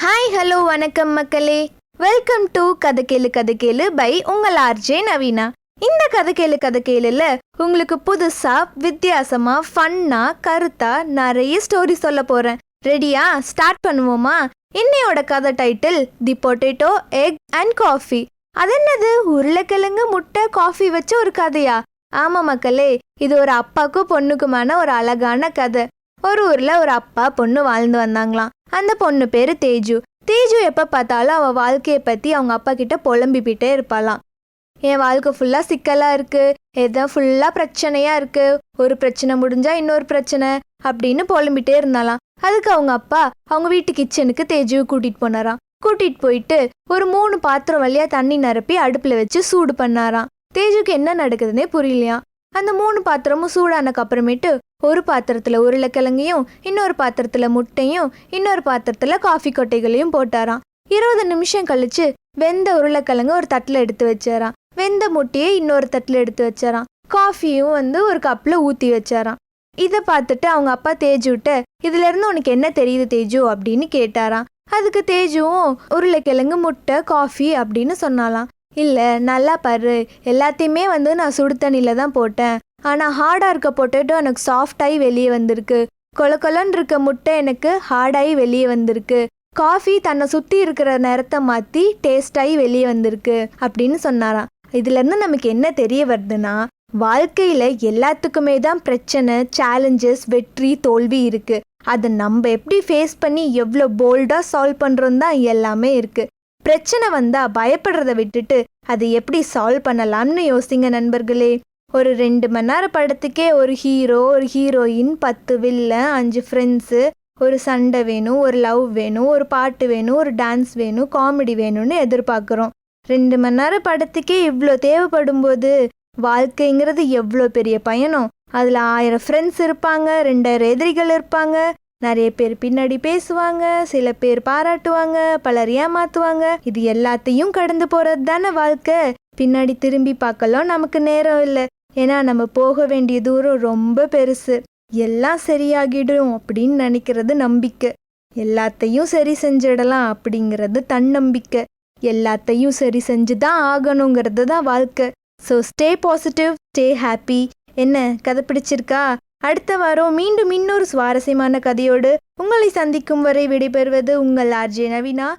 Hi hello வணக்கம் மக்களே. Welcome to கதை கேளு பை உங்கள் ஆர்ஜே நவீனா. இந்த கதை கேளுல உங்களுக்கு புதுசா வித்தியாசமா ஃபன்னா கருத்தா நிறைய ஸ்டோரி சொல்ல போறேன். ரெடியா? ஸ்டார்ட் பண்ணுவோமா? இன்னையோட கதை title the potato egg and coffee. அது என்னது, உருளைக்கிழங்கு முட்டை காஃபி வச்ச ஒரு கதையா? ஆமா மக்களே, இது ஒரு அப்பாக்கும் பொண்ணுக்குமான ஒரு அழகான கதை. ஒரு ஊர்ல ஒரு அப்பா பொண்ணு வாழ்ந்து வந்தாங்களாம். அந்த பொண்ணு பேரு தேஜு. தேஜு எப்ப பார்த்தாலும் அவ வாழ்க்கையை பத்தி அவங்க அப்பா கிட்ட புலம்பிக்கிட்டே இருப்பாளாம். என் வாழ்க்கை ஃபுல்லா சிக்கலா இருக்கு, எதான் ஃபுல்லா பிரச்சனையா இருக்கு, ஒரு பிரச்சனை முடிஞ்சா இன்னொரு பிரச்சனை அப்படின்னு புலம்பிட்டே இருந்தாலாம். அதுக்கு அவங்க அப்பா அவங்க வீட்டு கிச்சனுக்கு தேஜுவை கூட்டிட்டு போனாராம். கூட்டிட்டு போயிட்டு ஒரு 3 பாத்திரம் வழியா தண்ணி நிரப்பி அடுப்புல வச்சு சூடு பண்ணாராம். தேஜுக்கு என்ன நடக்குதுன்னே புரியலையாம். அந்த 3 பாத்திரமும் சூடானக்கு அப்புறமேட்டு ஒரு பாத்திரத்துல உருளைக்கிழங்கையும், இன்னொரு பாத்திரத்துல முட்டையும், இன்னொரு பாத்திரத்துல காஃபி கொட்டைகளையும் போட்டாராம். 20 நிமிஷம் கழிச்சு வெந்த உருளைக்கிழங்கு ஒரு தட்டுல எடுத்து வச்சாராம். வெந்த முட்டையை இன்னொரு தட்டுல எடுத்து வச்சாராம். காஃபியும் ஒரு கப்ல ஊத்தி வச்சாராம். இதை பார்த்துட்டு அவங்க அப்பா தேஜுட்ட, இதுல இருந்து உனக்கு என்ன தெரியுது தேஜு அப்படின்னு கேட்டாராம். அதுக்கு தேஜுவும் உருளைக்கிழங்கு முட்டை காஃபி அப்படின்னு சொன்னாலாம். இல்லை, நல்லா பாரு, எல்லாத்தையுமே நான் சுடு தண்ணியில் தான் போட்டேன். ஆனால் ஹார்டாக இருக்க பொட்டேட்டோ எனக்கு சாஃப்டாகி வெளியே வந்திருக்கு. கொலன்னு இருக்க முட்டை எனக்கு ஹார்டாகி வெளியே வந்திருக்கு. காஃபி தன்னை சுற்றி இருக்கிற நேரத்தை மாற்றி டேஸ்டாகி வெளியே வந்திருக்கு அப்படின்னு சொன்னாராம். இதுலேருந்து நமக்கு என்ன தெரிய வருதுன்னா, வாழ்க்கையில் எல்லாத்துக்குமே தான் பிரச்சனை, சேலஞ்சஸ், வெற்றி தோல்வி இருக்குது. அதை நம்ம எப்படி ஃபேஸ் பண்ணி எவ்வளோ போல்டாக சால்வ் பண்ணுறோம் தான் எல்லாமே இருக்குது. பிரச்சனை வந்தா பயப்படுறத விட்டுட்டு அதை எப்படி சால்வ் பண்ணலாம்னு யோசிங்க நண்பர்களே. ஒரு 2 மணி நேரம் படத்துக்கே ஒரு ஹீரோ, ஒரு ஹீரோயின், 10 வில்லன், 5 ஃப்ரெண்ட்ஸு, ஒரு சண்டை வேணும், ஒரு லவ் வேணும், ஒரு பாட்டு வேணும், ஒரு டான்ஸ் வேணும், காமெடி வேணும்னு எதிர்பார்க்குறோம். 2 மணி நேரம் படத்துக்கே இவ்வளோ தேவைப்படும் போது வாழ்க்கைங்கிறது எவ்வளோ பெரிய பயணம். அதில் 1000 ஃப்ரெண்ட்ஸ் இருப்பாங்க, 2000 எதிரிகள் இருப்பாங்க, நிறைய பேர் பின்னாடி பேசுவாங்க, சில பேர் பாராட்டுவாங்க, பலர் ஏமாத்துவாங்க. இது எல்லாத்தையும் கடந்து போறது தானே வாழ்க்கை. பின்னாடி திரும்பி பார்க்கலாம் நமக்கு நேரம் இல்லை. ஏன்னா நம்ம போக வேண்டிய தூரம் ரொம்ப பெருசு. எல்லாம் சரியாகிடும் அப்படின்னு நினைக்கிறது நம்பிக்கை. எல்லாத்தையும் சரி செஞ்சிடலாம் அப்படிங்கிறது தன்னம்பிக்கை. எல்லாத்தையும் சரி செஞ்சுதான் ஆகணுங்கிறது தான் வாழ்க்கை. So stay positive, stay happy. என்ன கதை பிடிச்சிருக்கா? அடுத்த வாரம் மீண்டும் இன்னொரு சுவாரஸ்யமான கதையோடு உங்களை சந்திக்கும் வரை விடைபெறுவது உங்கள் ஆர்ஜே நவீனா.